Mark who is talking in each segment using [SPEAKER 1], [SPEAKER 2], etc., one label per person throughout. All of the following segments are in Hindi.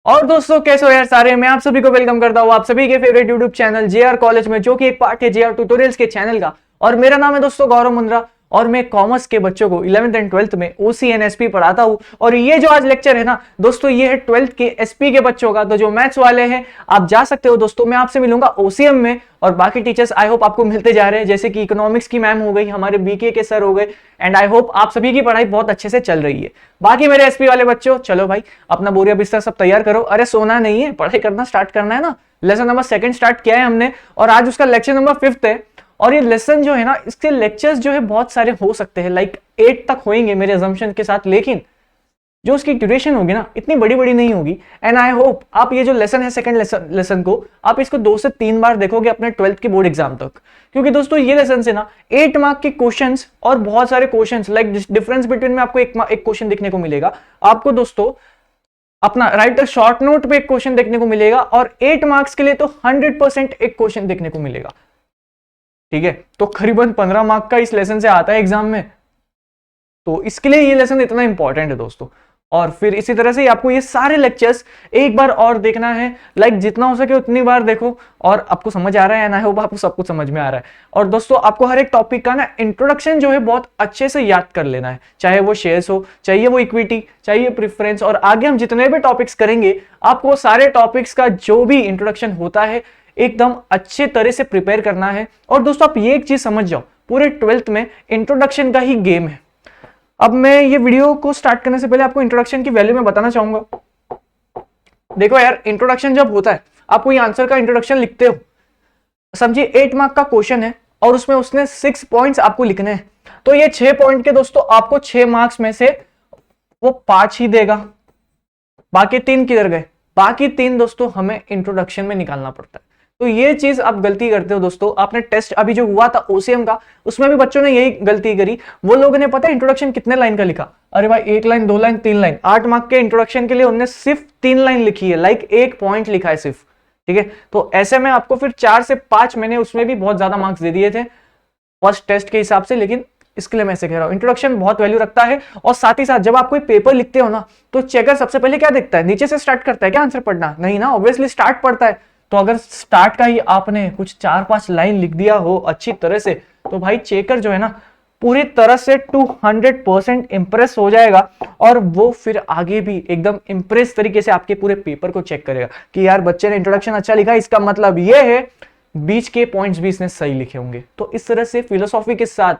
[SPEAKER 1] और दोस्तों कैसे हो यार सारे। मैं आप सभी को वेलकम करता हूँ आप सभी के favourite YouTube channel JR college में, जो कि एक पार्ट है जेआर ट्यूटोरियल्स के चैनल का। और मेरा नाम है दोस्तों गौरव मुंद्रा और मैं कॉमर्स के बच्चों को 11th एंड 12th में ओसीएनएसपी पढ़ाता हूँ। और ये जो आज लेक्चर है ना दोस्तों, ये है 12th के एसपी के बच्चों का। तो जो मैथ्स वाले हैं आप जा सकते हो दोस्तों, मैं आपसे मिलूंगा ओसीएम में। और बाकी टीचर्स आई होप आपको मिलते जा रहे हैं, जैसे कि इकोनॉमिक्स की मैम हो गई, हमारे बीके के सर हो गए। एंड आई होप आप सभी की पढ़ाई बहुत अच्छे से चल रही है। बाकी मेरे एसपी वाले बच्चों, चलो भाई अपना बोरिया बिस्तर सब तैयार करो। अरे सोना नहीं है, पढ़ाई करना स्टार्ट करना है ना। लेसन नंबर 2 स्टार्ट किया है हमने और आज उसका लेक्चर नंबर 5 है। और ये लेसन जो है ना, इसके लेक्चर्स जो है बहुत सारे हो सकते हैं, लाइक 8 तक होंगे मेरे अजम्पशन के साथ, लेकिन जो उसकी ड्यूरेशन होगी ना इतनी बड़ी बड़ी नहीं होगी। एंड आई होप आप ये जो लेसन है सेकंड लेसन को आप इसको 2 से 3 बार देखोगे अपने 12th के बोर्ड एग्जाम तक। क्योंकि दोस्तों ये लेसन से ना 8 मार्क के क्वेश्चंस और बहुत सारे क्वेश्चंस, लाइक डिफरेंस बिटवीन में आपको एक क्वेश्चन देखने को मिलेगा। आपको दोस्तों अपना राइट शॉर्ट नोट पे एक क्वेश्चन देखने को मिलेगा और 8 मार्क्स के लिए तो 100% एक क्वेश्चन देखने को मिलेगा। ठीक है, तो करीबन 15 मार्क का इस लेसन से आता है एग्जाम में, तो इसके लिए ये लेसन इतना इंपॉर्टेंट है दोस्तों। और फिर इसी तरह से आपको ये सारे लेक्चर्स एक बार और देखना है, लाइक जितना हो सके उतनी बार देखो। और आपको समझ आ रहा है ना, आई होप आपको सब कुछ समझ में आ रहा है। और दोस्तों आपको हर एक टॉपिक का ना इंट्रोडक्शन जो है बहुत अच्छे से याद कर लेना है, चाहे वो शेयर्स हो, चाहिए वो इक्विटी, चाहिए प्रेफरेंस। और आगे हम जितने भी टॉपिक्स करेंगे आपको सारे टॉपिक्स का जो भी इंट्रोडक्शन होता है एकदम अच्छे तरह से प्रिपेयर करना है। और दोस्तों आप ये एक चीज समझ जाओ, पूरे 12th में इंट्रोडक्शन का ही गेम है। अब मैं ये वीडियो को स्टार्ट करने से पहले आपको इंट्रोडक्शन की वैल्यू में बताना चाहूंगा। देखो यार, इंट्रोडक्शन जब होता है आप कोई आंसर का इंट्रोडक्शन लिखते हो, समझिए 8 मार्क का क्वेश्चन है और उसमें उसने 6 पॉइंट्स आपको लिखने हैं, तो ये 6 पॉइंट के दोस्तों आपको 6 मार्क्स में से वो 5 ही देगा। बाकी 3 किधर गए? बाकी 3 दोस्तों हमें इंट्रोडक्शन में निकालना पड़ता है। तो ये चीज आप गलती करते हो दोस्तों। आपने टेस्ट अभी जो हुआ था ओसीएम का, उसमें भी बच्चों ने यही गलती करी। वो लोगों ने पता है इंट्रोडक्शन कितने लाइन का लिखा? अरे भाई 1 लाइन, 2 लाइन, 3 लाइन। 8 मार्क के इंट्रोडक्शन के लिए उन्होंने सिर्फ 3 लाइन लिखी है, लाइक 1 पॉइंट लिखा है सिर्फ। ठीक है, तो ऐसे में आपको फिर 4 से 5 मैंने उसमें भी बहुत ज्यादा मार्क्स दे दिए थे फर्स्ट टेस्ट के हिसाब से। लेकिन इसके लिए मैं ऐसे कह रहा हूं, इंट्रोडक्शन बहुत वैल्यू रखता है। और साथ ही साथ जब आप कोई पेपर लिखते हो ना, तो चेकर सबसे पहले क्या देखता है? नीचे से स्टार्ट करता है क्या आंसर पढ़ना? नहीं ना, ऑब्वियसली स्टार्ट पढ़ता है। तो अगर स्टार्ट का ही आपने कुछ 4-5 लाइन लिख दिया हो अच्छी तरह से, तो भाई चेकर जो है ना पूरी तरह से 200% इंप्रेस हो जाएगा। और वो फिर आगे भी एकदम इंप्रेस तरीके से आपके पूरे पेपर को चेक करेगा कि यार बच्चे ने इंट्रोडक्शन अच्छा लिखा, इसका मतलब ये है बीच के पॉइंट्स भी इसने सही लिखे होंगे। तो इस तरह से फिलोसॉफी के साथ,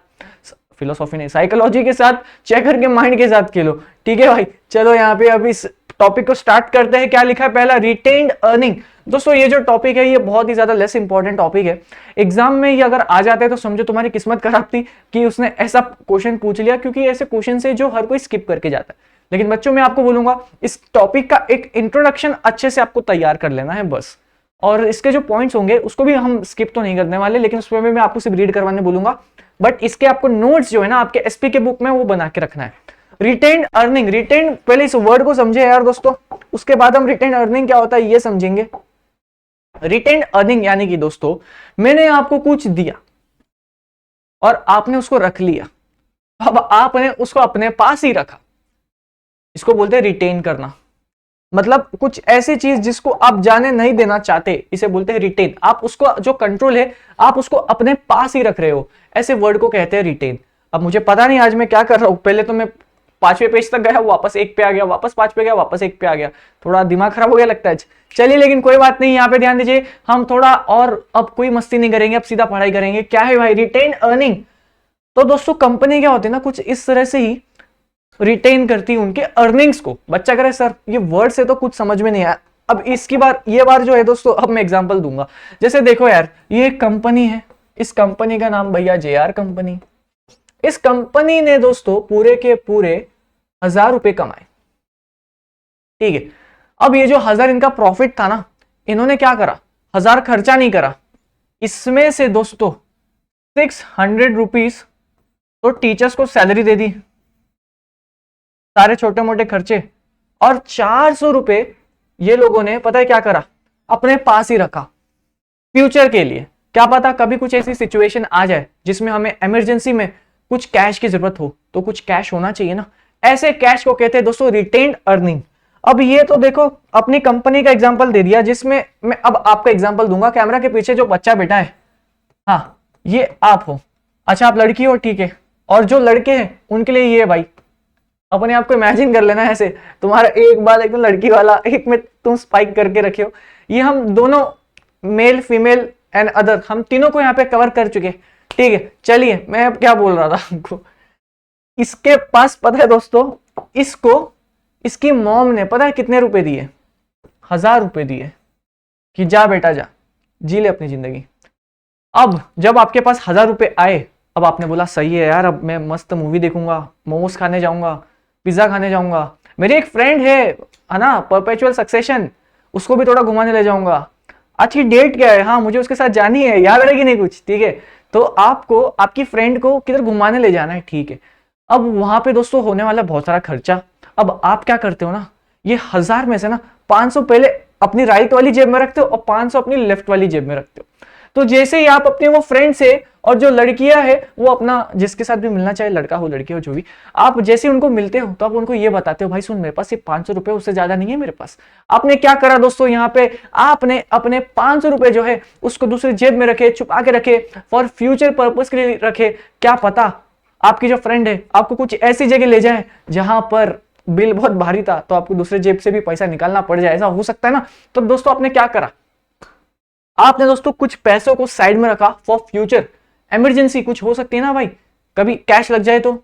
[SPEAKER 1] फिलोसॉफी नहीं साइकोलॉजी के साथ, चेकर के माइंड के साथ खेलो। ठीक है भाई, चलो यहाँ पे अभी इस टॉपिक को स्टार्ट करते हैं। क्या लिखा है पहला? Retained earning. दोस्तों ये जो टॉपिक है ये बहुत ही ज्यादा लेस इंपॉर्टेंट टॉपिक है। एग्जाम में ये अगर आ जाता है तो समझो तुम्हारी किस्मत खराब थी कि उसने ऐसा क्वेश्चन पूछ लिया, क्योंकि ऐसे क्वेश्चन से जो हर कोई स्किप करके जाता है। लेकिन बच्चों मैं आपको बोलूंगा इस टॉपिक का एक इंट्रोडक्शन अच्छे से आपको तैयार कर लेना है बस। और इसके जो पॉइंट्स होंगे उसको भी हम स्किप तो नहीं करने वाले, लेकिन उसमें मैं आपको सिर्फ रीड करवाने बोलूंगा। बट इसके आपको नोट्स जो है ना आपके एसपी के बुक में वो बना के रखना है। रिटेन्ड अर्निंग, रिटेन्ड, पहले इस वर्ड को समझे यार दोस्तों, उसके बाद हम रिटेन्ड अर्निंग क्या होता है ये समझेंगे। रिटेन्ड अर्निंग यानी कि दोस्तों मैंने आपको कुछ दिया और आपने उसको रख लिया, अब आपने उसको अपने पास ही रखा, इसको बोलते हैं रिटेन करना। मतलब कुछ ऐसी चीज जिसको आप जाने नहीं देना चाहते, इसे बोलते हैं रिटेन। आप उसको जो कंट्रोल है आप उसको अपने पास ही रख रहे हो, ऐसे वर्ड को कहते हैं रिटेन। अब मुझे पता नहीं आज मैं क्या कर रहा हूं, पहले तो मैं 5वें पेज तक गया, वापस 1 पे आ गया, वापस 5 पे गया, वापस 1 पे आ गया, थोड़ा दिमाग खराब हो गया लगता है। चलिए लेकिन कोई बात नहीं, यहाँ पे ध्यान दीजिए, हम थोड़ा और अब कोई मस्ती नहीं करेंगे, अब सीधा पढ़ाई करेंगे। क्या है भाई रिटेन अर्निंग? तो दोस्तों कंपनी क्या होती है ना, कुछ इस तरह से ही रिटेन करती है उनके अर्निंग्स को। बच्चा करे सर ये वर्ड से तो कुछ समझ में नहीं आया। अब इसकी बार ये बार जो है दोस्तों, अब मैं एग्जांपल दूंगा। जैसे देखो यार, ये एक कंपनी है, इस कंपनी का नाम भैया जेआर कंपनी। इस कंपनी ने दोस्तों पूरे के पूरे 1000 रुपए कमाए। ठीक है, अब ये जो 1000 इनका प्रॉफिट था ना, इन्होंने क्या करा? 1000 खर्चा नहीं करा, इसमें से दोस्तों 600 रुपीज तो टीचर्स को सैलरी दे दी, सारे छोटे मोटे खर्चे, और 400 रुपए ये लोगों ने पता है क्या करा? अपने पास ही रखा फ्यूचर के लिए। क्या पता कभी कुछ ऐसी सिचुएशन आ जाए जिसमें हमें इमरजेंसी में कुछ कैश की जरूरत हो, तो कुछ कैश होना चाहिए ना। ऐसे कैश को कहते हैं दोस्तों रिटेन्ड अर्निंग। अब ये तो देखो अपनी कंपनी का एग्जांपल दे दिया, जिसमें मैं अब आपका एग्जांपल दूंगा। कैमरा के पीछे जो बच्चा बैठा है, हाँ ये आप हो, अच्छा आप लड़की हो, ठीक है, और जो लड़के हैं उनके लिए ये भाई, अपने आप को इमेजिन कर लेना ऐसे, तुम्हारा एक बाल एकदम लड़की वाला, एक में तुम स्पाइक करके रखे हो। ये हम दोनों मेल फीमेल एंड अदर, हम तीनों को यहाँ पे कवर कर चुके, ठीक है। चलिए मैं अब क्या बोल रहा था हमको, इसके पास पता है दोस्तों, इसको इसकी मॉम ने पता है कितने रुपए दिए, 1000 रुपए दिए कि जा बेटा जा, जी ले अपनी जिंदगी। अब जब आपके पास 1000 रुपए आए, अब आपने बोला सही है यार, अब मैं मस्त मूवी देखूंगा, मोमोज खाने जाऊंगा, पिज्जा खाने जाऊंगा, मेरी एक फ्रेंड है ना परपेचुअल सक्सेशन, उसको भी थोड़ा घुमाने ले जाऊंगा, अच्छी डेट क्या है, हाँ मुझे उसके साथ जानी है, याद रहेगी नहीं कुछ, ठीक है। तो आपको आपकी फ्रेंड को किधर घुमाने ले जाना है, ठीक है। अब वहां पे दोस्तों होने वाला बहुत सारा खर्चा। अब आप क्या करते हो ना, ये 1000 में से ना 500 पहले अपनी राइट वाली जेब में रखते हो और 500 अपनी लेफ्ट वाली जेब में रखते हो। तो जैसे ही आप अपने वो फ्रेंड से, और जो लड़कियां है वो अपना जिसके साथ भी मिलना चाहे, लड़का हो लड़की हो जो भी, आप जैसे उनको मिलते हो तो आप उनको ये बताते हो भाई सुन मेरे पास ये 500 रुपए, उससे ज्यादा नहीं है मेरे पास। आपने क्या करा दोस्तों, यहाँ पे आपने अपने 500 रुपए जो है उसको दूसरी जेब में रखे, छुपा के रखे, फॉर फ्यूचर पर्पज के लिए रखे। क्या पता आपकी जो फ्रेंड है आपको कुछ ऐसी जगह ले जाए जहां पर बिल बहुत भारी था, तो आपको दूसरे जेब से भी पैसा निकालना पड़ जाए, ऐसा हो सकता है ना। तो दोस्तों आपने क्या करा, आपने दोस्तों कुछ पैसों को साइड में रखा फॉर फ्यूचर इमरजेंसी, कुछ हो सकती है ना भाई, कभी कैश लग जाए तो।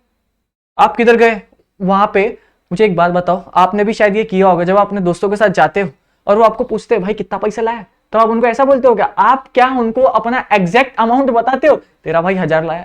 [SPEAKER 1] आप किधर गए वहां पे, मुझे एक बात बताओ, आपने भी शायद ये किया होगा, जब आप अपने दोस्तों के साथ जाते हो और वो आपको पूछते हैं भाई कितना पैसा लाया, तो आप उनको ऐसा बोलते हो क्या, आप क्या उनको अपना एग्जैक्ट अमाउंट बताते हो, तेरा भाई 1000 लाया,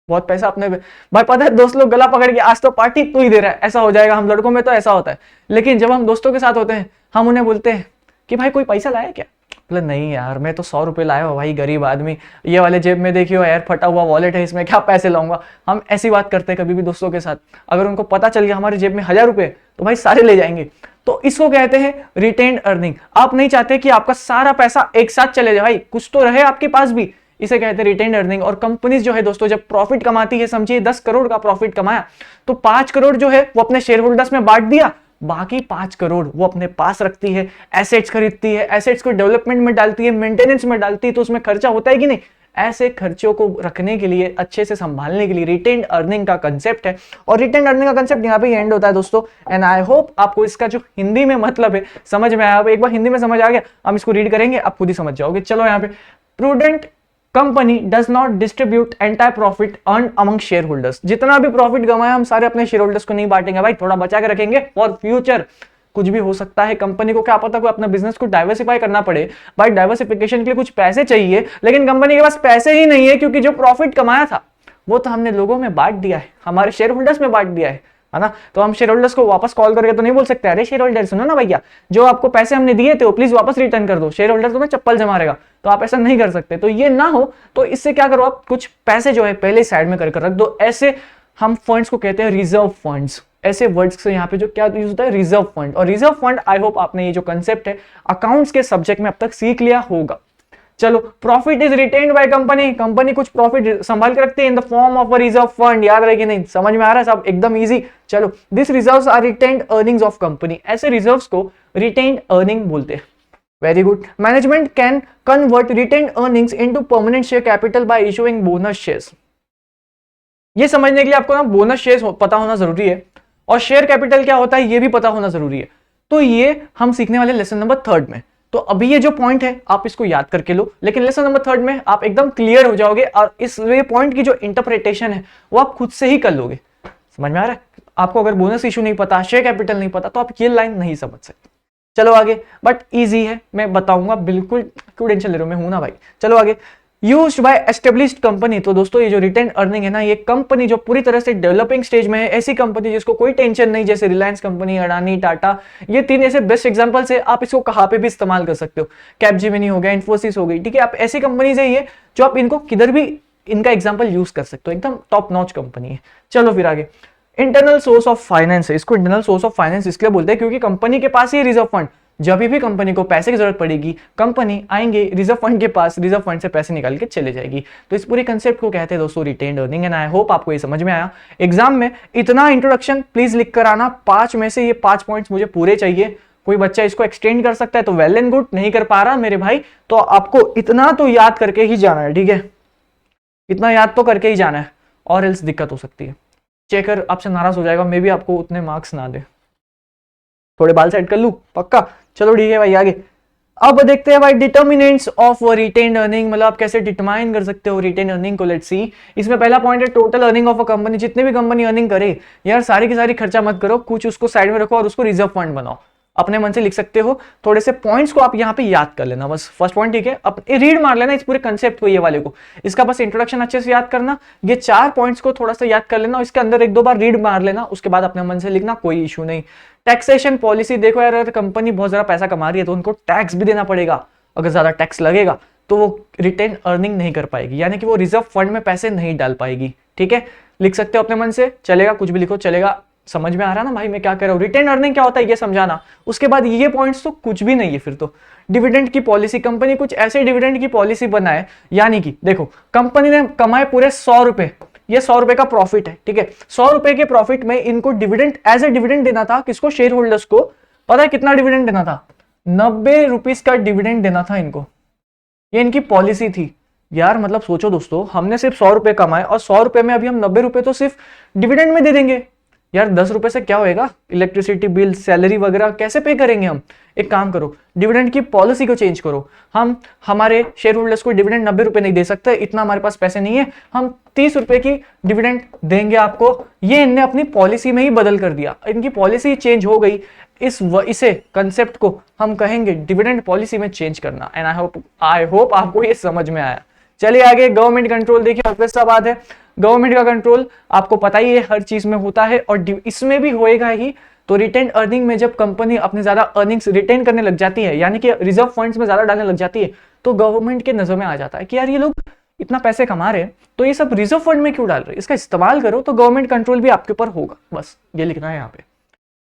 [SPEAKER 1] बहुत पैसा अपने भाई। पता है दोस्त लोग गला पकड़ के आज तो पार्टी तू ही दे रहा है, ऐसा हो जाएगा, हम लड़कों में तो ऐसा होता है। लेकिन जब हम दोस्तों के साथ होते हैं, हम उन्हें बोलते हैं कि भाई कोई पैसा लाया क्या, बोले नहीं यार मैं तो 100 रुपए लाया हो भाई, गरीब आदमी, ये वाले जेब में देखियो यार फटा हुआ वॉलेट है, इसमें क्या पैसे लाऊंगा। हम ऐसी बात करते हैं कभी भी दोस्तों के साथ। अगर उनको पता चल गया हमारे जेब में 1000 रुपए, तो भाई सारे ले जाएंगे। तो इसको कहते हैं रिटेन्ड अर्निंग। आप नहीं चाहते कि आपका सारा पैसा एक साथ चले जाए भाई, कुछ तो रहे आपके पास भी, इसे कहते हैं रिटेन्ड अर्निंग। और कंपनीज जो है दोस्तों जब प्रॉफिट कमाती है, समझिए 10 करोड़ का प्रॉफिट कमाया, तो 5 करोड़ जो है वो अपने शेयर होल्डर्स में बांट दिया, बाकी 5 करोड़ वो अपने पास रखती है, एसेट्स खरीदती है, एसेट्स को डेवलपमेंट में डालती है, मेंटेनेंस में डालती है, तो उसमें खर्चा होता है कि नहीं। ऐसे खर्चों को रखने के लिए, अच्छे से संभालने के लिए रिटेन्ड अर्निंग का कंसेप्ट है। और रिटेन्ड अर्निंग का कंसेप्ट यहाँ पे एंड होता है दोस्तों। एंड आई होप आपको इसका जो हिंदी में मतलब है समझ में आया। एक बार हिंदी में समझ आ गया, हम इसको रीड करेंगे, आप खुद ही समझ जाओगे। चलो यहाँ पे, prudent company does not distribute entire profit earn among share holders. जितना भी प्रॉफिट कमाया हम सारे अपने शेयर होल्डर्स को नहीं बांटेंगे भाई, थोड़ा बचा के रखेंगे फॉर फ्यूचर। कुछ भी हो सकता है, कंपनी को क्या पता कोई अपना बिजनेस को डाइवर्सिफाई करना पड़े, भाई डाइवर्सिफिकेशन के लिए कुछ पैसे चाहिए, लेकिन कंपनी के पास पैसे ही नहीं है, क्योंकि जो प्रॉफिट कमाया था वो तो हमने लोगों में बांट दिया है, हमारे शेयर होल्डर्स में बांट दिया है ना। तो हम शेयर होल्डर्स को वापस कॉल करके तो नहीं बोल सकते अरे शेयर होल्डर सुनो ना भैया, जो आपको पैसे हमने दिए थे वो प्लीज वापस रिटर्न कर दो, शेयर होल्डर तुम्हें चप्पल जमा रहेगा। तो आप ऐसा नहीं कर सकते। तो ये ना हो तो इससे क्या करो, आप कुछ पैसे जो है पहले साइड में करके रख दो। ऐसे हम फंड्स को कहते हैं रिजर्व फंड्स। ऐसे वर्ड्स से यहाँ पे जो क्या यूज होता है, रिजर्व फंड। और रिजर्व फंड आई होप आपने ये जो कंसेप्ट है अकाउंट्स के सब्जेक्ट में अब तक सीख लिया होगा। चलो, profit is retained by company. Company कुछ प्रॉफिट संभाल के रखती है in the form of a reserve fund. याद रहे कि नहीं, समझ में आ रहा है सब, एकदम इजी। चलो, this reserves are retained earnings of company. ऐसे रिजर्व्स को रिटेन्ड अर्निंग बोलते हैं। Very good. Management can convert retained earnings into permanent share capital by issuing bonus shares. ये समझने के लिए आपको ना बोनस शेयर्स पता होना जरूरी है, और शेयर कैपिटल क्या होता है ये भी पता होना जरूरी है। तो ये हम सीखने वाले लेसन नंबर 3 में। तो अभी ये जो पॉइंट है आप इसको याद करके लो, लेकिन लेसन नंबर 3 में आप एकदम क्लियर हो जाओगे, और इस पॉइंट की जो इंटरप्रिटेशन है वो आप खुद से ही कर लोगे। समझ में आ रहा है? आपको अगर बोनस इशू नहीं पता, शेयर कैपिटल नहीं पता, तो आप ये लाइन नहीं समझ सकते। चलो आगे, बट इजी है, मैं बताऊंगा, बिल्कुल क्यों टेंशन ले रहे हो, मैं हूं ना भाई। चलो आगे, यूज्ड बाय एस्टेब्लिश्ड कंपनी। तो दोस्तों ये जो रिटेन अर्निंग है ना, ये कंपनी जो पूरी तरह से डेवलपिंग स्टेज में है, ऐसी कंपनी जिसको कोई टेंशन नहीं, जैसे रिलायंस कंपनी, अडानी, टाटा, ये 3 ऐसे बेस्ट एग्जांपल्स है। आप इसको कहां पे भी इस्तेमाल कर सकते हो। कैपजेमिनी हो गया, इन्फोसिस हो गई, ठीक है। आप ऐसी कंपनीज है ये जो आप इनको किधर भी इनका एग्जाम्पल यूज कर सकते हो, एकदम टॉप नॉच कंपनी है। चलो फिर आगे, इंटरनल सोर्स ऑफ फाइनेंस है। इसको इंटरनल सोर्स ऑफ फाइनेंस इसलिए बोलते हैं क्योंकि कंपनी के पास ही रिजर्व फंड जब भी कंपनी को पैसे की जरूरत पड़ेगी, कंपनी आएंगे रिजर्व फंड के पास, रिजर्व फंड से पैसे निकाल के चले जाएगी। तो इस पूरे कंसेप्ट को कहते हैं दोस्तों retained earning. And I hope आपको ये समझ में आया। एग्जाम में इतना इंट्रोडक्शन प्लीज लिख कर आना, 5 में से ये 5 पॉइंट्स मुझे पूरे चाहिए। कोई बच्चा इसको एक्सटेंड कर सकता है तो वेल एंड गुड, नहीं कर पा रहा मेरे भाई तो आपको इतना तो याद करके ही जाना है, ठीक है, इतना याद तो करके ही जाना है, और एल्स दिक्कत हो सकती है। चेकर आपसे नाराज हो जाएगा, मे भी आपको उतने मार्क्स ना दे। थोड़े बाल सेट कर लूं पक्का। चलो ठीक है भाई, आगे अब देखते हैं भाई डिटर्मिनेंट्स ऑफ रिटेन्ड अर्निंग, मतलब आप कैसे डिटरमाइन कर सकते हो रिटेन अर्निंग को। लेट्स सी, इसमें पहला पॉइंट है total earning of a company. जितने भी कंपनी अर्निंग करे यार, सारी की सारी खर्चा मत करो, कुछ उसको साइड में रखो और उसको रिजर्व फंड बनाओ। अपने मन से लिख सकते हो, थोड़े से पॉइंट्स को आप यहाँ पे याद कर लेना बस। फर्स्ट पॉइंट ठीक है, अब रीड मार लेना इस पूरे कंसेप्ट को, ये वाले को, इसका बस इंट्रोडक्शन अच्छे से याद करना, ये 4 पॉइंट्स को थोड़ा सा याद कर लेना, इसके अंदर 1-2 बार रीड मार लेना, उसके बाद अपने मन से लिखना, कोई इशू नहीं। टैक्सेशन पॉलिसी देखो यार, अगर कंपनी बहुत ज्यादा पैसा कमा रही है तो उनको टैक्स भी देना पड़ेगा, अगर ज्यादा टैक्स लगेगा तो वो रिटेन अर्निंग नहीं कर पाएगी, यानी कि वो रिजर्व फंड में पैसे नहीं डाल पाएगी। ठीक है, लिख सकते हो अपने मन से, चलेगा, कुछ भी लिखो चलेगा। समझ में आ रहा ना भाई मैं क्या कर रहा हूँ? रिटेन अर्निंग क्या होता है ये समझाना, उसके बाद ये पॉइंट्स तो कुछ भी नहीं है फिर तो। डिविडेंड की पॉलिसी, कंपनी कुछ ऐसे डिविडेंड की पॉलिसी बनाए, यानी कि देखो कंपनी ने कमाए पूरे 100 रुपए, ये 100 रुपए का प्रॉफिट है, ठीक है, 100 रुपए के प्रॉफिट में इनको डिविडेंड एज ए डिविडेंड देना था, किसको? शेयर होल्डर्स को। पता है कितना डिविडेंड देना था? 90 रुपीज का डिविडेंड देना था इनको, ये इनकी पॉलिसी थी यार। मतलब सोचो दोस्तों, हमने सिर्फ 100 रुपए कमाए और 100 रुपए में अभी हम 90 रुपए तो सिर्फ डिविडेंड में दे देंगे यार। 10 रुपए से क्या होएगा? इलेक्ट्रिसिटी बिल, सैलरी वगैरह कैसे पे करेंगे हम? एक काम करो, डिविडेंड की पॉलिसी को चेंज करो। हम हमारे शेयर होल्डर्स को डिविडेंड 90 रुपए नहीं दे सकते, इतना हमारे पास पैसे नहीं है, हम 30 रुपए की डिविडेंड देंगे आपको। ये इनने अपनी पॉलिसी में ही बदल कर दिया, इनकी पॉलिसी चेंज हो गई। इसे कंसेप्ट को हम कहेंगे डिविडेंड पॉलिसी में चेंज करना। एंड आई होप आपको ये समझ में आया। चलिए आगे, गवर्नमेंट कंट्रोल देखिए, ऑब्वियस बात है गवर्नमेंट का कंट्रोल आपको पता ही है हर चीज में होता है, और इसमें भी होएगा ही। तो रिटेन अर्निंग में जब कंपनी अपने ज्यादा अर्निंग्स रिटेन करने लग जाती है, यानी कि रिजर्व फंड्स में ज्यादा डालने लग जाती है, तो गवर्नमेंट के नजर में आ जाता है कि यार ये लोग इतना पैसे कमा रहे हैं तो ये सब रिजर्व फंड में क्यों डाल रहे हैं, इसका इस्तेमाल करो। तो गवर्नमेंट कंट्रोल भी आपके ऊपर होगा, बस ये लिखना है यहाँ पे।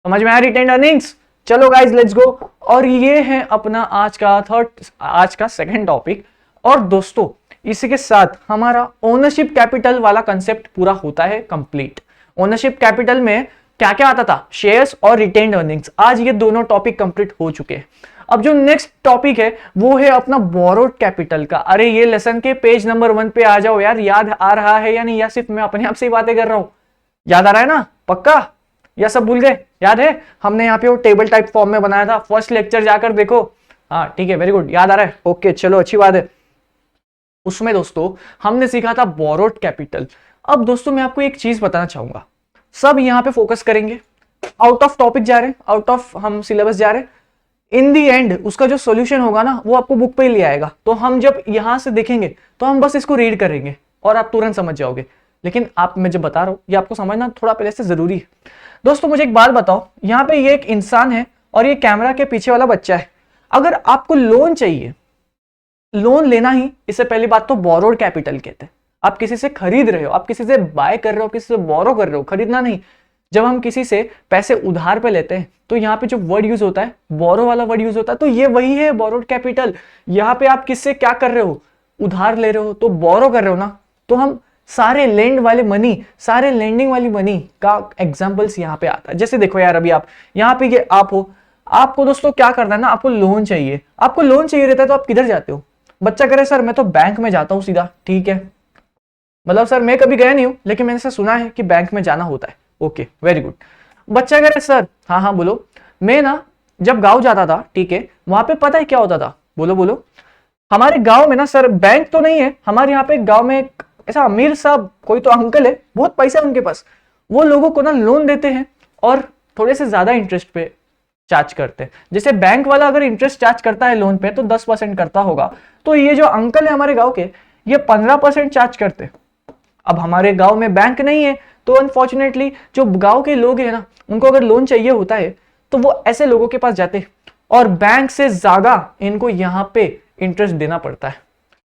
[SPEAKER 1] समझ में आया रिटेन अर्निंग्स? चलो गाइज लेट्स गो। और ये है अपना आज का सेकंड टॉपिक। और दोस्तों इसी के साथ हमारा ओनरशिप कैपिटल वाला कंसेप्ट पूरा होता है कंप्लीट। ओनरशिप कैपिटल में क्या क्या आता था? शेयर्स और रिटेन्ड अर्निंग्स। आज ये दोनों टॉपिक कंप्लीट हो चुके हैं। अब जो नेक्स्ट टॉपिक है वो है अपना बोरोड कैपिटल का। अरे ये लेसन के पेज नंबर 1 पे आ जाओ यार, याद आ रहा है या नहीं, या सिर्फ मैं अपने आप से ही बातें कर रहा हूं? याद आ रहा है ना पक्का, या सब भूल गए? याद है हमने यहाँ पे वो टेबल टाइप फॉर्म में बनाया था, फर्स्ट लेक्चर जाकर देखो। हाँ ठीक है, वेरी गुड, याद आ रहा है, ओके चलो अच्छी बात है। उसमें दोस्तों हमने सीखा था बोरोड कैपिटल। अब दोस्तों मैं आपको एक चीज बताना चाहूंगा, सब यहां पे फोकस करेंगे, आउट ऑफ टॉपिक जा रहे हैं, आउट ऑफ हम सिलेबस जा रहे हैं। इन दी एंड उसका जो सॉल्यूशन होगा ना वो आपको बुक पे ही ले आएगा। तो हम जब यहां से देखेंगे तो हम बस इसको रीड करेंगे और आप तुरंत समझ जाओगे। लेकिन आप, मैं जब बता रहा हूं ये आपको समझना थोड़ा पहले से जरूरी है। दोस्तों मुझे एक बात बताओ, यहाँ पे ये एक इंसान है और ये कैमरा के पीछे वाला बच्चा है। अगर आपको लोन चाहिए, लोन लेना ही, इससे पहली बात तो बोरोड कैपिटल कहते हैं। आप किसी से खरीद रहे हो, आप किसी से बाय कर रहे हो, किसी से बोरो कर रहे हो, खरीदना नहीं। जब हम किसी से पैसे उधार पे लेते हैं तो यहाँ पे जो वर्ड यूज होता है बोरो वाला वर्ड यूज होता है, तो ये वही है बोरोड कैपिटल। यहाँ पे आप किससे क्या कर रहे हो? उधार ले रहे हो, तो बोरो कर रहे हो ना। तो हम सारे लेंड वाले मनी, सारे लेंडिंग वाली मनी का एग्जाम्पल्स यहाँ पे आता है। जैसे देखो यार, अभी आप यहाँ पे ये आप हो, आपको दोस्तों क्या करना है ना, आपको लोन चाहिए। आपको लोन चाहिए रहता है तो आप किधर जाते हो? बच्चा करे सर मैं तो बैंक में जाता हूं सीधा। ठीक है, मतलब सर मैं कभी गया नहीं हूं लेकिन मैंने ऐसा सुना है कि बैंक में जाना होता है। Okay very good. बच्चा करे सर, हाँ हाँ बोलो, मैं ना जब गांव जाता था, ठीक है, वहां पे पता है क्या होता था? बोलो बोलो। हमारे गांव में ना सर बैंक तो नहीं है, हमारे यहाँ पे गांव में एक ऐसा अमीर साहब, कोई तो अंकल है, बहुत पैसा है उनके पास, वो लोगों को ना लोन देते हैं और थोड़े से ज्यादा इंटरेस्ट पे चार्ज करते हैं। जैसे बैंक वाला अगर इंटरेस्ट चार्ज करता है लोन पे तो 10% करता होगा, तो ये जो अंकल है हमारे गांव के, ये 15% चार्ज करते हैं। अब हमारे गांव में बैंक नहीं है तो अनफॉर्चुनेटली जो गांव के लोग हैं ना, उनको अगर लोन चाहिए होता है तो वो ऐसे लोगों के पास जाते हैं और बैंक से ज्यादा इनको यहाँ पे इंटरेस्ट देना पड़ता है।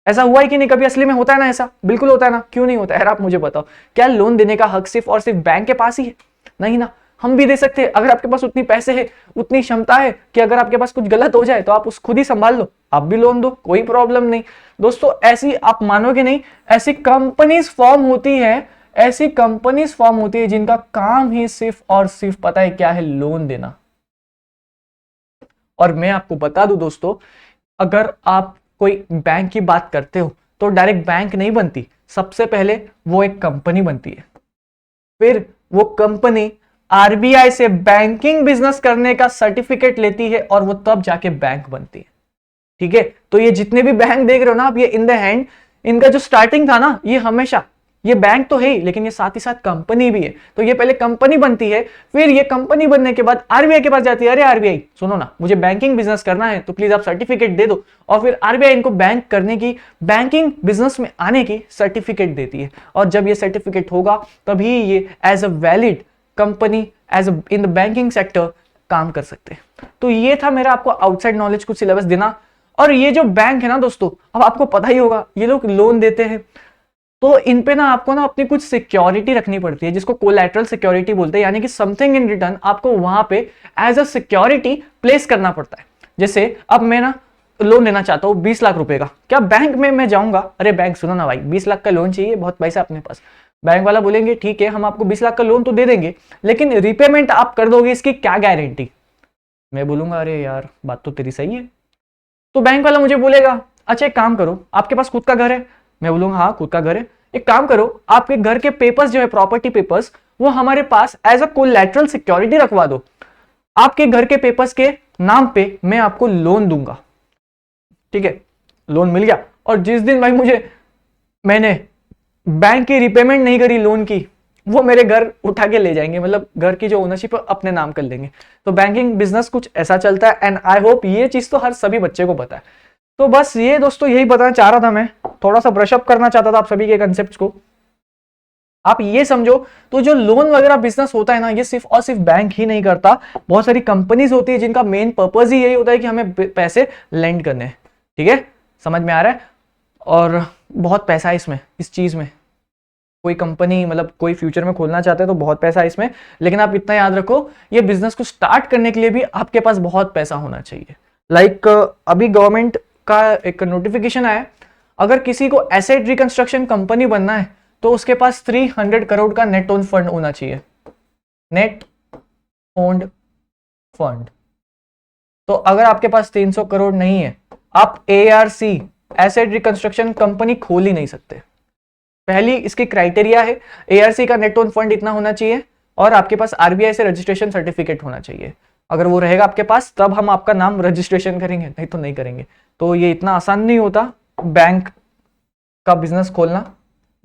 [SPEAKER 1] ऐसा हुआ है कि नहीं कभी? असली में होता है ना ऐसा? बिल्कुल होता है ना, क्यों नहीं होता है यार? आप मुझे बताओ, क्या लोन देने का हक सिर्फ और सिर्फ बैंक के पास ही है? नहीं ना, हम भी दे सकते हैं। अगर आपके पास उतनी पैसे है, उतनी क्षमता है कि अगर आपके पास कुछ गलत हो जाए तो आप उस खुद ही संभाल लो, आप भी लोन दो, कोई प्रॉब्लम नहीं। दोस्तों ऐसी आप मानोगे नहीं, ऐसी कंपनीज फॉर्म होती है, ऐसी कंपनीज फॉर्म होती है जिनका काम ही सिर्फ और सिर्फ पता है क्या है, लोन देना। और मैं आपको बता दूं दोस्तों, अगर आप कोई बैंक की बात करते हो तो डायरेक्ट बैंक नहीं बनती, सबसे पहले वो एक कंपनी बनती है, फिर वो कंपनी आरबीआई से बैंकिंग बिजनेस करने का सर्टिफिकेट लेती है और वो तब जाके बैंक बनती है। ठीक है, तो ये जितने भी बैंक देख रहे हो ना आप, ये इन द हैंड, इनका जो स्टार्टिंग था ना, ये हमेशा ये बैंक तो है ही, लेकिन ये साथ ही साथ कंपनी भी है। तो ये पहले कंपनी बनती है, फिर ये कंपनी बनने के बाद आरबीआई के पास जाती है, अरे आरबीआई सुनो ना, मुझे बैंकिंग बिजनेस करना है तो प्लीज आप सर्टिफिकेट दे दो। और फिर आरबीआई इनको बैंक करने की, बैंकिंग बिजनेस में आने की सर्टिफिकेट देती है। और जब ये सर्टिफिकेट होगा तभी ये as a valid company, as in the banking sector काम कर सकते हैं। तो ये था मेरा आपको आउटसाइड नॉलेज कुछ सिलेबस देना। और ये जो बैंक है ना दोस्तों, अब आपको पता ही होगा, ये लोग लोन देते हैं तो इन पे ना आपको ना अपनी कुछ सिक्योरिटी रखनी पड़ती है, जिसको कोलैटरल सिक्योरिटी बोलते हैं, यानी कि समथिंग इन रिटर्न आपको वहां पे एज अ सिक्योरिटी प्लेस करना पड़ता है। जैसे अब मैं ना लोन लेना चाहता हूँ 20 लाख रुपए का, क्या बैंक में मैं जाऊंगा, अरे बैंक सुनो ना भाई, 20 लाख का लोन चाहिए, बहुत पैसा अपने पास। बैंक वाला बोलेंगे ठीक है हम आपको 20 लाख का लोन तो दे देंगे, लेकिन रिपेमेंट आप कर दोगे, इसकी क्या गारंटी। मैं बोलूंगा अरे यार बात तो तेरी सही है। तो बैंक वाला मुझे बोलेगा अच्छा एक काम करो, आपके पास खुद का घर है। मैं बोलूंगा हाँ खुद का घर है। एक काम करो, आपके घर के पेपर्स जो है, प्रॉपर्टी पेपर्स, वो हमारे पास एज अ कोलैटरल सिक्योरिटी रखवा दो। आपके घर के पेपर्स के नाम पे मैं आपको लोन दूंगा। ठीक है, लोन मिल गया। और जिस दिन भाई मैंने बैंक की रिपेमेंट नहीं करी लोन की, वो मेरे घर उठा के ले जाएंगे, मतलब घर की जो ओनरशिप अपने नाम कर लेंगे। तो बैंकिंग बिजनेस कुछ ऐसा चलता है, एंड आई होप ये चीज तो हर सभी बच्चे को पता है। तो बस ये दोस्तों यही बताना चाह रहा था, मैं थोड़ा सा ब्रशअप करना चाहता था आप सभी के कंसेप्ट को। आप ये समझो, तो जो लोन वगैरह बिजनेस होता है ना, ये सिर्फ और सिर्फ बैंक ही नहीं करता, बहुत सारी कंपनीज होती है जिनका मेन पर्पज ही यही होता है कि हमें पैसे लेंड करने हैं। ठीक है, समझ में आ रहा है। और बहुत पैसा है इसमें, इस चीज में। कोई कंपनी मतलब कोई फ्यूचर में खोलना चाहते हैं तो बहुत पैसा है इसमें, लेकिन आप इतना याद रखो, ये बिजनेस को स्टार्ट करने के लिए भी आपके पास बहुत पैसा होना चाहिए। लाइक अभी गवर्नमेंट का एक नोटिफिकेशन आया, अगर किसी को एसेट रिकंस्ट्रक्शन कंपनी बनना है तो उसके पास 300 करोड़ का नेट ओन फंड होना चाहिए, नेट ओन्ड फंड। तो अगर आपके पास 300 करोड़ नहीं है, आप एआरसी, एसेट रिकंस्ट्रक्शन कंपनी खोल ही नहीं सकते। पहली इसकी क्राइटेरिया है, एआरसी का नेट ओन फंड इतना होना चाहिए और आपके पास आरबीआई से रजिस्ट्रेशन सर्टिफिकेट होना चाहिए। अगर वो रहेगा आपके पास तब हम आपका नाम रजिस्ट्रेशन करेंगे, नहीं तो नहीं करेंगे। तो ये इतना आसान नहीं होता, बैंक का बिजनेस खोलना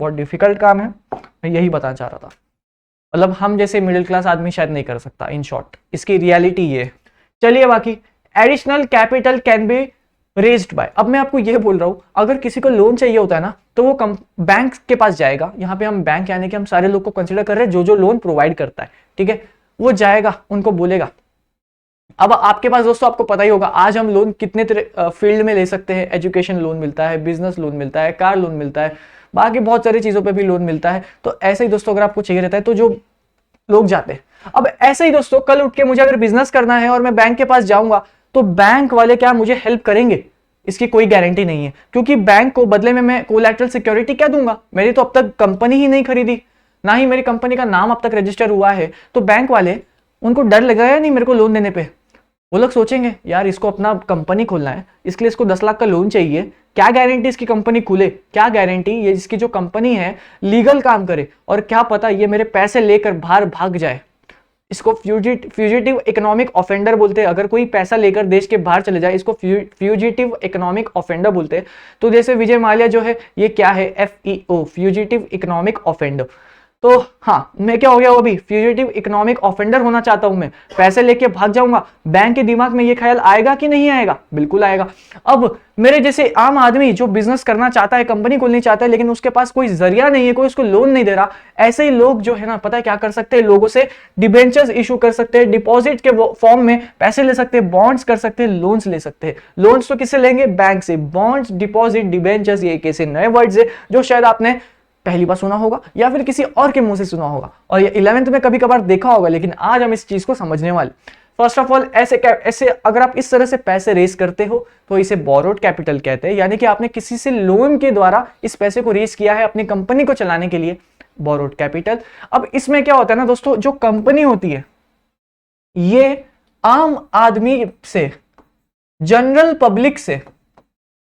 [SPEAKER 1] बहुत डिफिकल्ट काम है। मैं यही बताना चाह रहा था, मतलब हम जैसे मिडिल क्लास आदमी शायद नहीं कर सकता। इन शॉर्ट इसकी रियलिटी ये। चलिए बाकी additional capital can be raised bye. अब मैं आपको ये बोल रहा हूं, अगर किसी को लोन चाहिए होता है ना तो वो बैंक के पास जाएगा। यहाँ पे हम बैंक यानी कि हम सारे लोग को कंसिडर कर रहे हैं, जो जो लोन प्रोवाइड करता है। ठीक है, वो जाएगा, उनको बोलेगा। अब आपके पास दोस्तों आपको पता ही होगा आज हम लोन कितने फील्ड में ले सकते हैं। एजुकेशन लोन मिलता है, बिजनेस लोन मिलता है, कार लोन मिलता है, बाकी बहुत सारी चीजों पे भी लोन मिलता है। तो ऐसे ही दोस्तों अगर आपको चाहिए रहता है तो जो लोग जाते हैं। अब ऐसे ही दोस्तों कल उठ के मुझे अगर बिजनेस करना है और मैं बैंक के पास जाऊंगा तो बैंक वाले क्या मुझे हेल्प करेंगे, इसकी कोई गारंटी नहीं है। क्योंकि बैंक को बदले में मैं कोलैटरल सिक्योरिटी क्या दूंगा, मेरी तो अब तक कंपनी ही नहीं खरीदी, ना ही मेरी कंपनी का नाम अब तक रजिस्टर हुआ है। तो बैंक वाले उनको डर लगेगा नहीं मेरे को लोन देने पे। वो लोग सोचेंगे यार इसको अपना कंपनी खोलना है, इसके लिए इसको 10 लाख का लोन चाहिए, क्या गारंटी इसकी कंपनी खुले, क्या गारंटी ये इसकी जो कंपनी है लीगल काम करे, और क्या पता ये मेरे पैसे लेकर बाहर भाग जाए। इसको फ्यूजिटिव इकोनॉमिक ऑफेंडर बोलते हैं। अगर कोई पैसा लेकर देश के बाहर चले जाए इसको फ्यूजिटिव इकोनॉमिक ऑफेंडर बोलते हैं। तो जैसे विजय माल्या जो है ये क्या है, FEO, फ्यूजिटिव इकोनॉमिक ऑफेंडर। तो हाँ, मैं क्या हो गया, वो भी फ्यूजिटिव इकोनॉमिक ऑफेंडर होना चाहता हूं। मैं पैसे लेके भाग जाऊंगा, बैंक के दिमाग में ये ख्याल आएगा कि नहीं आएगा, बिल्कुल आएगा। अब मेरे जैसे आम आदमी जो बिजनेस करना चाहता है, कंपनी खोलनी चाहता है, लेकिन उसके पास कोई जरिया नहीं है, कोई उसको लोन नहीं दे रहा, ऐसे ही लोग जो है ना, पता है क्या कर सकते हैं, लोगों से डिबेंचर्स इशू कर सकते हैं, डिपॉजिट के फॉर्म में पैसे ले सकते हैं, बॉन्ड्स कर सकते हैं, लोन्स ले सकते हैं। लोन्स तो किससे लेंगे, बैंक से। बॉन्ड्स, डिपॉजिट, डिबेंचर्स, ये कैसे नए वर्ड्स है जो शायद आपने पहली बार सुना होगा या फिर किसी और के मुंह से सुना होगा, और ये 11th में कभी कभार देखा होगा, लेकिन आज हम इस चीज को समझने वाले। फर्स्ट ऑफ ऑल, ऐसे अगर आप इस तरह से पैसे रेस करते हो तो इसे बोरोड कैपिटल कहते हैं, यानी कि आपने किसी से लोन के द्वारा इस पैसे को रेस किया है अपनी कंपनी को चलाने के लिए, बोरोड कैपिटल। अब इसमें क्या होता है ना दोस्तों, जो कंपनी होती है ये आम आदमी से, जनरल पब्लिक से,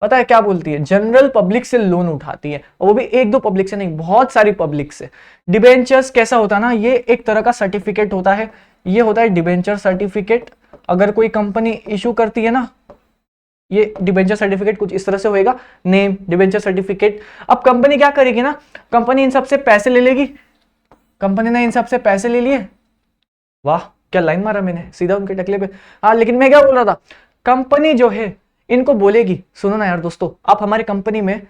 [SPEAKER 1] पता है क्या बोलती है, जनरल पब्लिक से लोन उठाती है, और वो भी एक दो पब्लिक से नहीं, बहुत सारी पब्लिक से। डिबेंचर्स कैसा होता है ना, ये एक तरह का सर्टिफिकेट होता है, ये होता है डिबेंचर सर्टिफिकेट। अगर कोई कंपनी इशू करती है ना, ये डिबेंचर सर्टिफिकेट कुछ इस तरह से होएगा, नेम डिबेंचर सर्टिफिकेट। अब कंपनी क्या करेगी ना, कंपनी इन सबसे पैसे ले लेगी, कंपनी ने इन सबसे पैसे ले लिए, वाह क्या लाइन मारा मैंने सीधा उनके टकले पे। हाँ, लेकिन मैं क्या बोल रहा था, कंपनी जो है इनको बोलेगी सुनो ना यार दोस्तों, आप हमारी कंपनी में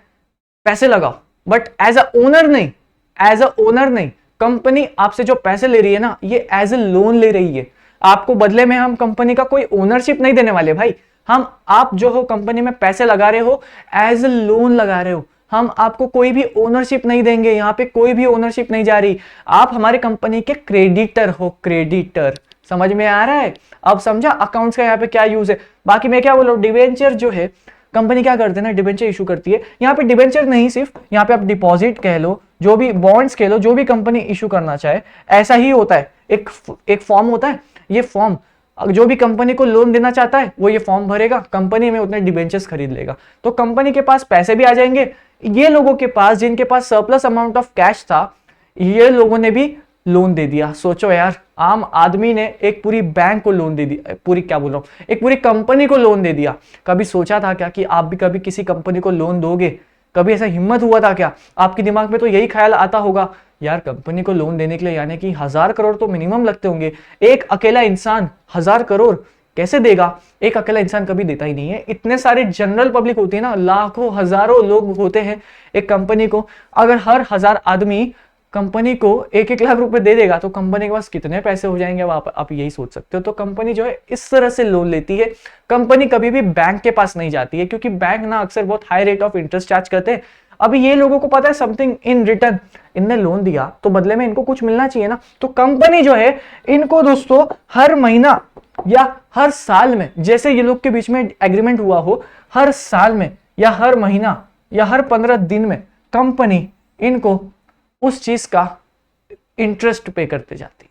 [SPEAKER 1] पैसे लगाओ, बट एज अ ओनर नहीं, एज अ ओनर नहीं। कंपनी आपसे जो पैसे ले रही है ना, ये एज ए लोन ले रही है, आपको बदले में हम कंपनी का कोई ओनरशिप नहीं देने वाले भाई। हम, आप जो हो कंपनी में पैसे लगा रहे हो, एज ए लोन लगा रहे हो, हम आपको कोई भी ओनरशिप नहीं देंगे, यहाँ पे कोई भी ओनरशिप नहीं जा रही, आप हमारे कंपनी के क्रेडिटर हो, क्रेडिटर। समझ में आ रहा है? अब समझा अकाउंट्स का यहाँ पे क्या यूज है। बाकी मैं क्या बोल रहा हूँ, डिबेंचर जो है, कंपनी क्या करते हैं ना, डिबेंचर इशू करती है। यहाँ पे डिबेंचर नहीं, सिर्फ यहाँ पे आप डिपॉजिट कह लो, जो भी बॉन्ड्स कह लो, जो भी कंपनी इशू करना चाहे, ऐसा ही होता है। एक फॉर्म होता है, ये फॉर्म जो भी कंपनी को लोन देना चाहता है वो ये फॉर्म भरेगा, कंपनी में उतने डिबेंचर्स खरीद लेगा, तो कंपनी के पास पैसे भी आ जाएंगे। ये लोगों के पास, जिनके पास सरप्लस अमाउंट ऑफ कैश था, ये लोगों ने भी लोन दे दिया। सोचो यार, आम आदमी ने एक पूरी बैंक को लोन दे दिया, पूरी क्या बोल रहा हूं, एक पूरी कंपनी को लोन दे दिया। कभी सोचा था क्या कि आप भी कभी किसी कंपनी को लोन दोगे? कभी ऐसा हिम्मत हुआ था क्या? आपके दिमाग में तो यही ख्याल आता होगा, यार कंपनी को लोन देने के लिए यानी कि 1000 करोड़ तो मिनिमम लगते होंगे, एक अकेला इंसान 1000 करोड़ कैसे देगा? एक अकेला इंसान कभी देता ही नहीं है। इतने सारे जनरल पब्लिक होती है ना, लाखों हजारों लोग होते हैं एक कंपनी को। अगर हर 1000 आदमी कंपनी को 1-1 लाख रुपए दे देगा तो कंपनी के पास कितने पैसे हो जाएंगे, आप यही सोच सकते हो। तो कंपनी जो है इस तरह से लोन लेती है। कंपनी कभी भी बैंक के पास नहीं जाती है, क्योंकि बैंक ना अक्सर बहुत high rate of interest charge करते हैं। अभी ये लोगों को पता है समथिंग इन रिटर्न, इनने लोन दिया तो बदले में इनको कुछ मिलना चाहिए ना। तो कंपनी जो है इनको दोस्तों हर महीना या हर साल में, जैसे ये लोग के बीच में एग्रीमेंट हुआ हो, हर साल में या हर महीना या हर 15 दिन में कंपनी इनको उस चीज का इंटरेस्ट पे करते जाती है।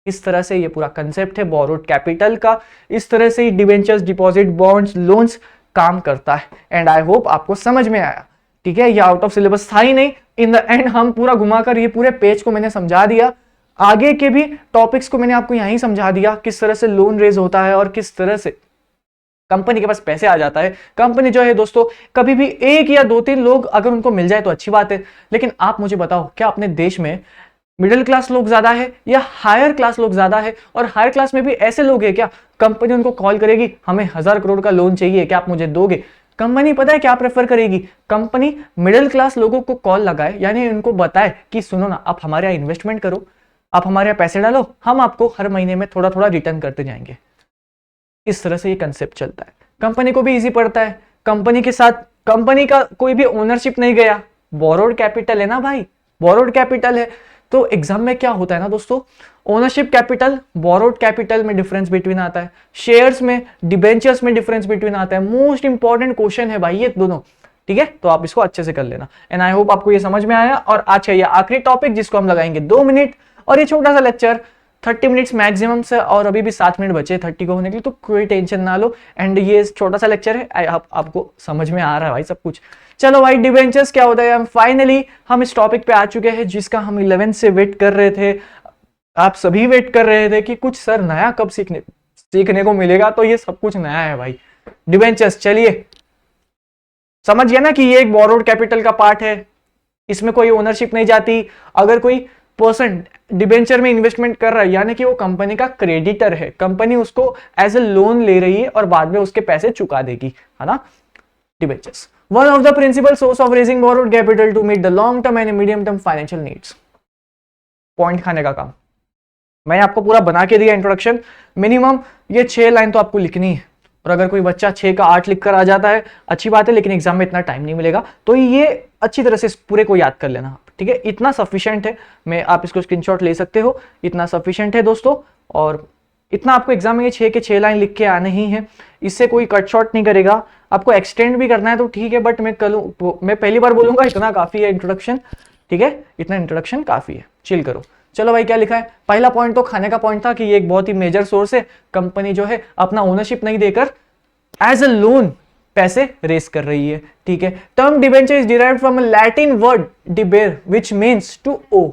[SPEAKER 1] इस तरह से ये पूरा कंसेप्ट है बोरोड कैपिटल का। इस तरह से ही डिबेंचर्स, डिपॉजिट, बॉन्ड्स, लोन्स काम करता है। एंड आई होप आपको समझ में आया। ठीक है, ये आउट ऑफ सिलेबस था ही नहीं। इन द एंड हम पूरा घुमाकर ये पूरे पेज को मैंने समझा दिया। आगे के भी टॉपिक्स को मैंने आपको यहीं समझा दिया, किस तरह से लोन रेज होता है और किस तरह से कंपनी के पास पैसे आ जाता है। कंपनी जो है दोस्तों, कभी भी 1 या 2-3 लोग अगर उनको मिल जाए तो अच्छी बात है, लेकिन आप मुझे बताओ, क्या अपने देश में मिडिल क्लास लोग ज्यादा है या हायर क्लास लोग ज्यादा है? और हायर क्लास में भी ऐसे लोग हैं क्या, कंपनी उनको कॉल करेगी, हमें 1000 करोड़ का लोन चाहिए, क्या आप मुझे दोगे? कंपनी पता है क्या प्रेफर करेगी? कंपनी मिडिल क्लास लोगों को कॉल लगाए, यानी उनको बताए कि सुनो ना, आप हमारे यहाँ इन्वेस्टमेंट करो, आप हमारे यहाँ पैसे डालो, हम आपको हर महीने में थोड़ा थोड़ा रिटर्न करते जाएंगे। इस तरह से ये कंसेप्ट चलता है। कंपनी को भी इजी पड़ता है, कंपनी के साथ कंपनी का कोई भी ओनरशिप नहीं गया, बोरोड कैपिटल है ना भाई, बोरोड कैपिटल है। तो एग्जाम में क्या होता है ना दोस्तों, ओनरशिप कैपिटल, बोरोड कैपिटल में डिफरेंस बिटवीन आता है, शेयर्स में, डिबेंचर्स में डिफरेंस बिटवीन आता है। मोस्ट इंपॉर्टेंट क्वेश्चन है भाई ये दोनों। ठीक है, तो आप इसको अच्छे से कर लेना। एंड आई होप आपको ये समझ में आया। और आज का ये आखिरी टॉपिक जिसको हम लगाएंगे 2 मिनट, और ये छोटा सा लेक्चर 30 मिनट्स मैक्सिमम से, और अभी भी 7 मिनट बचे 30 को होने के लिए, तो कोई टेंशन ना लो। एंड ये छोटा सा लेक्चर है, आपको समझ में आ रहा है भाई सब कुछ। चलो भाई, डिबेंचर्स क्या होता है, फाइनली हम इस टॉपिक पे आ चुके हैं जिसका हम 11 से वेट कर रहे थे। आप सभी वेट कर रहे थे कि कुछ सर नया कब सीखने को मिलेगा, तो ये सब कुछ नया है भाई, डिबेंचर्स। चलिए समझ गया ना कि ये एक बोरोड कैपिटल का पार्ट है, इसमें कोई ओनरशिप नहीं जाती। अगर कोई पर्सन डिबेंचर में इन्वेस्टमेंट कर रहा है, यानी कि वो कंपनी का क्रेडिटर है, कंपनी उसको एज ए लोन ले रही है और बाद में उसके पैसे चुका देगी, है ना। Debentures one of the principal source of raising borrowed capital to meet the long term and medium term financial needs. Point खाने का काम मैंने आपको पूरा बना के दिया इंट्रोडक्शन। मिनिमम ये 6 लाइन तो आपको लिखनी है, और अगर कोई बच्चा 6 का 8 लिख कर आ जाता है अच्छी बात है, लेकिन एग्जाम में इतना टाइम नहीं मिलेगा। तो ये अच्छी तरह से इस पूरे को याद कर लेना, ठीक है, इतना सफिशिएंट है। मैं आप इसको स्क्रीनशॉट ले सकते हो, इतना सफिशिएंट है दोस्तों। और इतना आपको एग्जाम में ये 6 के 6 लाइन लिख के आने ही है, इससे कोई कट शॉर्ट नहीं करेगा। आपको एक्सटेंड भी करना है तो ठीक है, बट मैं पहली बार बोलूंगा इतना काफी है इंट्रोडक्शन, ठीक है, इतना इंट्रोडक्शन काफी है, चिल करो। चलो भाई क्या लिखा है, पहला पॉइंट तो खाने का पॉइंट था कि ये एक बहुत ही मेजर सोर्स है, कंपनी जो है अपना ओनरशिप नहीं देकर एज अ लोन पैसे रेस कर रही है, ठीक है। Term debenture is derived from a Latin word debere which means to owe.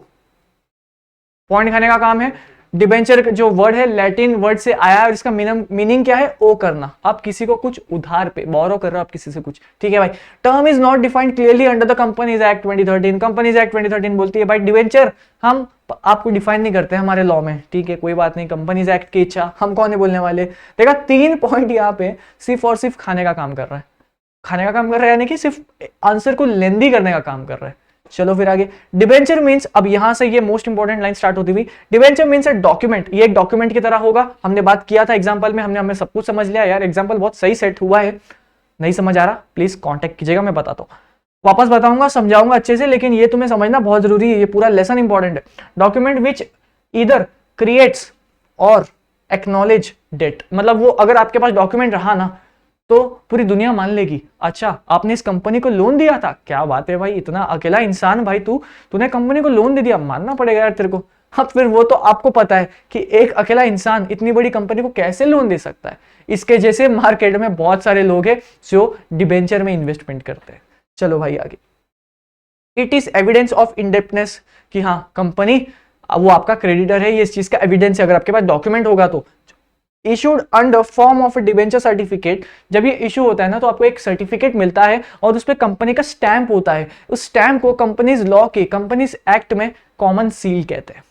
[SPEAKER 1] Point खाने का काम है। डिबेंचर जो वर्ड है लैटिन वर्ड से आया है और इसका मीनिंग क्या है, ओ करना। आप किसी को कुछ उधार पे बोरो कर रहे हो आप किसी से कुछ, ठीक है भाई। Term is not defined clearly under the companies act 2013। Companies act 2013 बोलती है भाई डिबेंचर हम आपको डिफाइन नहीं करते हमारे लॉ में, ठीक है, कोई बात नहीं, कंपनीज एक्ट की इच्छा, हम कौन है बोलने वाले। देखा 3 पॉइंट यहाँ पे सिर्फ और सिर्फ खाने का काम कर रहा है, खाने का काम कर रहा है, यानी कि सिर्फ आंसर को लेंदी करने का काम कर रहा है। चलो फिर आगे, डिबेंचर मींस, अब यहां से ये मोस्ट इंपॉर्टेंट लाइन स्टार्ट होती हुई, डिबेंचर मींस अ डॉक्यूमेंट, ये एक डॉक्यूमेंट की तरह होगा। हमने बात किया था एग्जांपल में, हमने सब कुछ समझ लिया यार, एग्जांपल बहुत सही सेट हुआ है। नहीं समझ आ रहा प्लीज कांटेक्ट कीजिएगा, मैं बताता हूं, वापस बताऊंगा, समझाऊंगा अच्छे से, लेकिन ये तुम्हें समझना बहुत जरूरी है, ये पूरा लेसन इंपॉर्टेंट है। डॉक्यूमेंट विच ईदर क्रिएट्स और एक्नॉलेज डेट, मतलब वो अगर आपके पास डॉक्यूमेंट रहा ना तो पूरी दुनिया मान लेगी, अच्छा आपने इस कंपनी को लोन दिया था, क्या बात है भाई, इतना अकेला इंसान भाई तूने कंपनी को लोन दे दिया, मानना पड़ेगा यार तेरे को। अब फिर वो तो आपको पता है कि एक अकेला इंसान इतनी बड़ी कंपनी को कैसे लोन दे सकता है। इसके जैसे मार्केट में बहुत सारे लोग हैं जो डिबेंचर में इन्वेस्टमेंट करते हैं। चलो भाई आगे, it is evidence of indebtedness, कि हाँ कंपनी वो आपका क्रेडिटर है, ये इस चीज का एविडेंस है, अगर आपके पास डॉक्यूमेंट होगा तो। Issued under form of debenture certificate, जब ये इशू होता है ना तो आपको एक सर्टिफिकेट मिलता है और उस पर कंपनी का स्टैंप होता है, उस स्टैंप को कंपनीज लॉ के, कंपनीज एक्ट में कॉमन सील कहते हैं,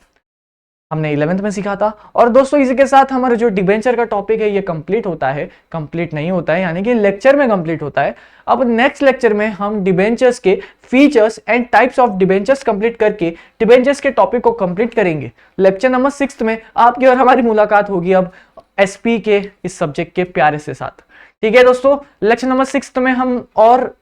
[SPEAKER 1] हमने 11th में सीखा था। और दोस्तों इसी के साथ हमारा जो डिबेंचर का टॉपिक है ये कंप्लीट होता है, कंप्लीट नहीं होता है यानी कि लेक्चर में कंप्लीट होता है। अब नेक्स्ट लेक्चर में हम डिबेंचर्स के features and types of debentures complete करके डिबेंचर्स के टॉपिक को कंप्लीट करेंगे। लेक्चर नंबर 6 में आपकी और हमारी मुलाकात होगी अब एसपी के इस सब्जेक्ट के प्यारे से साथ, ठीक है दोस्तों। लेक्चर नंबर 6 में हम और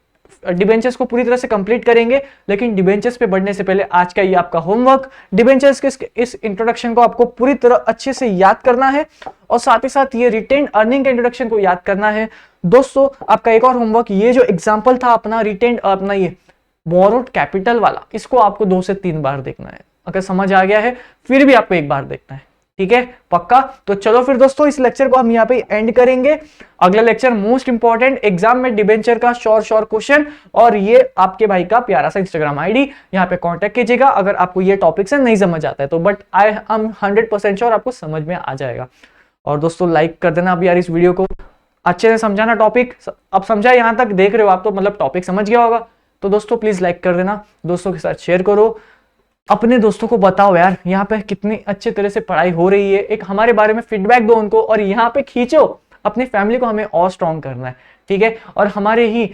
[SPEAKER 1] डिबेंचर्स को पूरी तरह से कंप्लीट करेंगे, लेकिन डिबेंचर्स पे बढ़ने से पहले आज का ये आपका होमवर्क, डिबेंचर्स के इस इंट्रोडक्शन को आपको पूरी तरह अच्छे से याद करना है और साथ ही साथ ये रिटेन्ड अर्निंग के इंट्रोडक्शन को याद करना है। दोस्तों आपका एक और होमवर्क, ये जो एग्जांपल था अपना रिटेन्ड, अपना ये बोरोड कैपिटल वाला, इसको आपको 2 से 3 बार देखना है, अगर समझ आ गया है फिर भी आपको 1 बार देखना है, ठीक है पक्का। तो चलो फिर दोस्तों इस लेक्चर को हम यहाँ पे एंड करेंगे। अगला लेक्चर मोस्ट इंपॉर्टेंट, एग्जाम में डिबेंचर का श्योर क्वेश्चन, और ये आपके भाई का प्यारा सा इंस्टाग्राम आईडी, यहाँ पे कांटेक्ट कीजिएगा अगर आपको ये टॉपिक से नहीं समझ आता है तो, बट आई एम 100% श्योर आपको समझ में आ जाएगा। और दोस्तों लाइक कर देना अब यार इस वीडियो को, अच्छे से समझाना टॉपिक, अब समझा यहाँ तक देख रहे हो आप तो मतलब टॉपिक समझ गया होगा, तो दोस्तों प्लीज लाइक कर देना, दोस्तों के साथ शेयर करो, अपने दोस्तों को बताओ यार यहाँ पे कितनी अच्छे तरह से पढ़ाई हो रही है, एक हमारे बारे में फीडबैक दो उनको, और यहाँ पे खींचो अपनी फैमिली को, हमें और स्ट्रॉन्ग करना है, ठीक है। और हमारे ही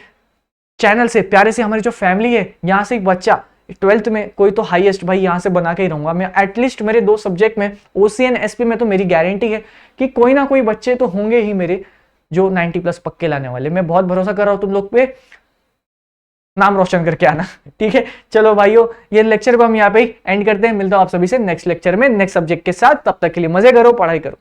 [SPEAKER 1] चैनल से प्यारे से हमारी जो फैमिली है, यहाँ से एक बच्चा 12th में कोई तो हाईएस्ट भाई यहाँ से बना के ही रहूंगा मैं, एटलीस्ट मेरे 2 सब्जेक्ट में ओसीएन एसपी में तो मेरी गारंटी है कि कोई ना कोई बच्चे तो होंगे ही मेरे जो 90+ पक्के लाने वाले। मैं बहुत भरोसा कर रहा हूँ तुम लोग पे, नाम रोशन करके आना, ठीक है। चलो भाइयों ये लेक्चर को हम यहाँ पे एंड करते हैं, मिलता हूं आप सभी से नेक्स्ट लेक्चर में नेक्स्ट सब्जेक्ट के साथ, तब तक के लिए मजे करो, पढ़ाई करो।